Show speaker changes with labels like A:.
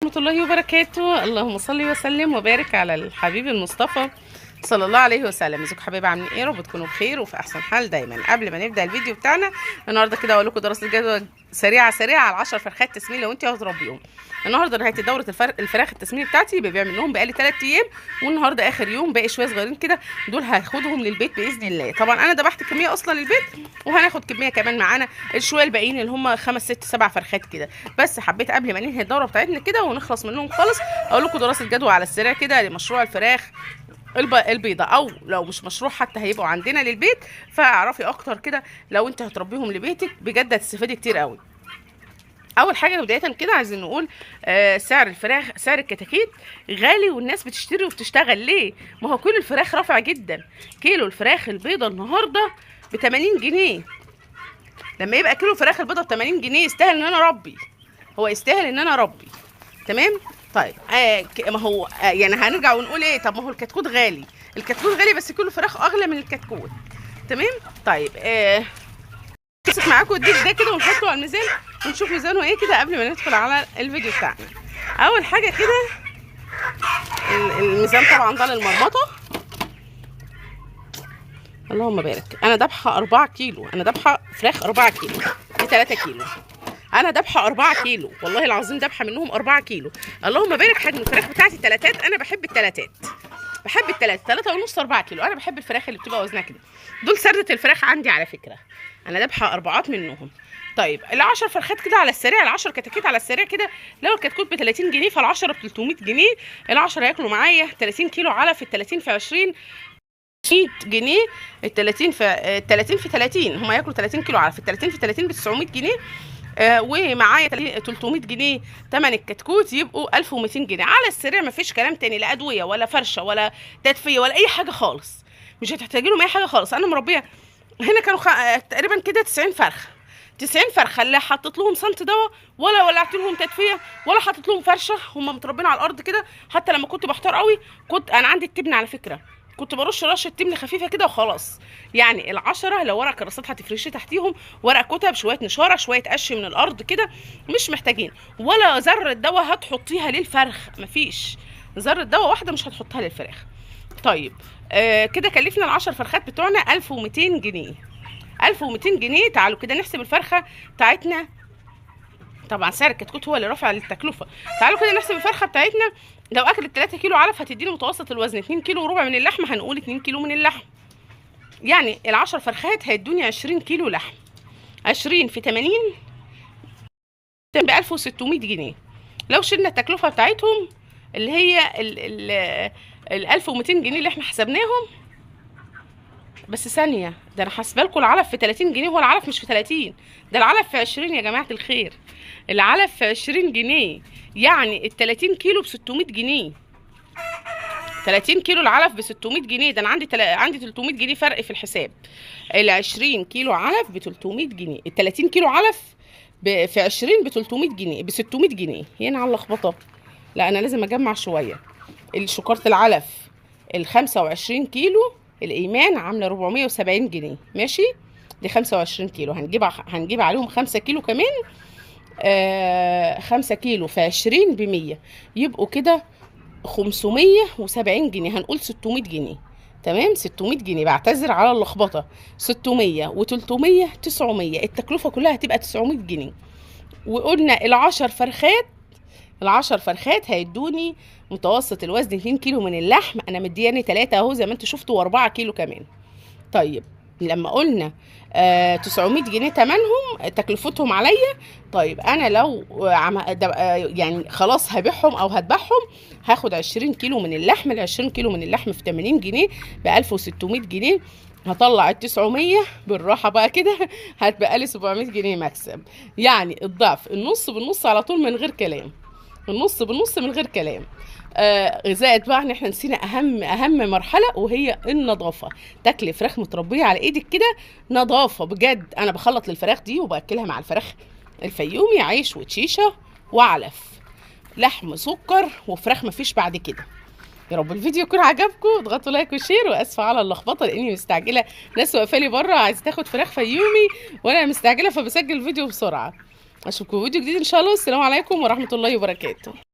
A: ورحمة الله وبركاته. اللهم صل وسلم وبارك على الحبيب المصطفى صلى الله عليه وسلم. ازيكم حبايبي، عاملين ايه؟ رب تكونوا بخير وفي احسن حال دايما. قبل ما نبدا الفيديو بتاعنا النهارده كده اقول لكم دراسه جدوى سريعه على 10 فرخات تسمين لو انت هتربيهم. النهارده نهايه دوره الفراخ التسمين بتاعتي، بيعمل لهم بقالي 3 ايام، والنهارده اخر يوم، باقي شويه صغيرين كده، دول هاخدهم للبيت باذن الله. طبعا انا ذبحت كميه اصلا للبيت، وهناخد كميه كمان معانا الشويه الباقيين اللي هم 5 6 7 فرخات كده. بس حبيت قبل ما ننهي الدوره بتاعتنا كده ونخلص منهم خالص اقول لكم دراسه جدوى على السريع كده لمشروع الفراخ البيضة، او لو مش مشروع حتى هيبقوا عندنا للبيت، فاعرفي اكتر كده لو انت هتربيهم لبيتك بجد هتستفادي كتير قوي. اول حاجه بدايه كده عايزين نقول سعر الفراخ، سعر الكتاكيت غالي والناس بتشتري وبتشتغل. ليه؟ ما هو كل الفراخ رافع جدا. كيلو الفراخ البيضة النهارده ب 80 جنيه. لما يبقى كيلو الفراخ البيضة ب 80 جنيه يستاهل ان انا اربي، هو يستاهل ان انا اربي. تمام. طيب ما هو يعني هنرجع ونقول ايه؟ طب ما هو الكتكوت غالي، الكتكوت غالي بس كيلو فراخ اغلى من الكتكوت. تمام. طيب امسك معاكم الديك ده كده ونحطه على الميزان ونشوف ميزانه ايه كده قبل ما ندخل على الفيديو بتاعنا. اول حاجه كده الميزان طبعا ده للمرمطه. اللهم بارك. انا ذابحه 4 كيلو، انا ذابحه فراخ 4 كيلو، دي 3 كيلو. انا ذابحه 4 كيلو والله العظيم، ذابحه منهم 4 كيلو. اللهم بارك. حجم الفراخ بتاعتي تلاتات، انا بحب التلاتات، بحب التلاتة 3 ونص 4 كيلو. انا بحب الفراخ اللي بتبقى وزنها كده. دول سردة الفراخ عندي على فكره، انا ذابحه 4 منهم. طيب ال10 فرخات كده على السريع، ال10 كتاكيت على السريع كده، لو الكتكوت ب 30 جنيه فال10 ب 300 جنيه. ال10 هياكلوا معايا 30 كيلو علف، ال 30 في 20 100 جنيه، ال 30 في 30 هم هياكلوا 30 كيلو علف، ال 30 في 30 ب 900 جنيه. ومعايا 300 جنيه تمن الكتكوت، يبقوا 1200 جنيه على السريع. مفيش كلام تاني، لا ادويه ولا فرشه ولا تدفيه ولا اي حاجه خالص، مش هتحتاجي لهم اي حاجه خالص. انا مربيه هنا كانوا تقريبا كده 90 فرخه، 90 فرخه، لا حطيت لهم سنت دواء ولا ولعت لهم تدفيه ولا حطيت لهم فرشه، هم متربين على الارض كده. حتى لما كنت بحتار قوي، كنت انا عندي التبن على فكره، كنت برش رشه تبن خفيفه كده وخلاص. يعني ال10 لو ورق كراسات هتفرشي تحتيهم ورق كتب، شويه نشاره، شويه قش من الارض كده، مش محتاجين ولا ذره دواء هتحطيها للفرخ. مفيش ذره دواء واحده مش هتحطها للفراخ. طيب كده كلفنا ال10 فرخات بتوعنا 1200 جنيه. 1200 جنيه. تعالوا كده نحسب الفرخه بتاعتنا. طبعا سعر الكتكوت هو اللي رافع التكلفه. تعالوا كده نحسب الفرخه بتاعتنا. لو اكلت 3 كيلو علف هتديني متوسط الوزن 2 كيلو وربع من اللحم، هنقول 2 كيلو من اللحم. يعني ال10 فرخات هيدوني 20 كيلو لحم. 20 في 80 ب 1600 جنيه. لو شلنا التكلفه بتاعتهم اللي هي ال 1200 جنيه اللي احنا حسبناهم. بس ثانيه، ده انا حاسبه لكم العلف في 30 جنيه، هو العلف مش في 30، ده العلف في 20 يا جماعه الخير. العلف في 20 جنيه، يعني ال 30 كيلو ب 600 جنيه. 30 كيلو العلف ب 600 جنيه، ده انا عندي 300 جنيه فرق في الحساب. ال 20 كيلو علف ب 300 جنيه، ال 30 كيلو علف في 20 ب 300 جنيه، ب 600 جنيه. هنا على اللخبطه، لا انا لازم اجمع شويه. الشكاره العلف ال 25 كيلو الايمان عامله 470 جنيه، ماشي؟ دي 25 كيلو، هنجيب عليهم 5 كيلو كمان. 5 كيلو في 20 ب 100، يبقوا كده 570 جنيه. هنقول 600 جنيه. تمام، 600 جنيه، بعتذر على اللخبطه. 600 و300 900، التكلفه كلها هتبقى 900 جنيه. وقلنا ال10 فرخات، ال10 فرخات هيدوني متوسط الوزن 2 كيلو من اللحم. انا مدياني 3 اهو زي ما انتوا شفتوا، و4 كيلو كمان. طيب لما قلنا 900 جنيه تمنهم تكلفتهم عليا. طيب انا لو يعني خلاص هبيعهم او هذبحهم، هاخد 20 كيلو من اللحم. ال 20 كيلو من اللحم في 80 جنيه ب 1600 جنيه. هطلع ال 900 بالراحه بقى كده، هتبقى لي 700 جنيه مكسب. يعني الضعف، النص بالنص على طول من غير كلام، النص بالنص من غير كلام. زائد بقى ان احنا نسينا اهم مرحله، وهي النظافه. تاكلي فراخ متربيه على ايدك كده نظافه بجد. انا بخلط للفراخ دي وباكلها مع الفراخ الفيومي عيش وتشيشه وعلف، لحم سكر وفراخ، مفيش بعد كده. يا رب الفيديو يكون عجبكم، اضغطوا لايك وشير. واسفه على اللخبطه لاني مستعجله، ناس واقفه لي بره عايزه تاخد فراخ فيومي وانا مستعجله فبسجل الفيديو بسرعه. اشوفكم فيديو جديد ان شاء الله. السلام عليكم ورحمه الله وبركاته.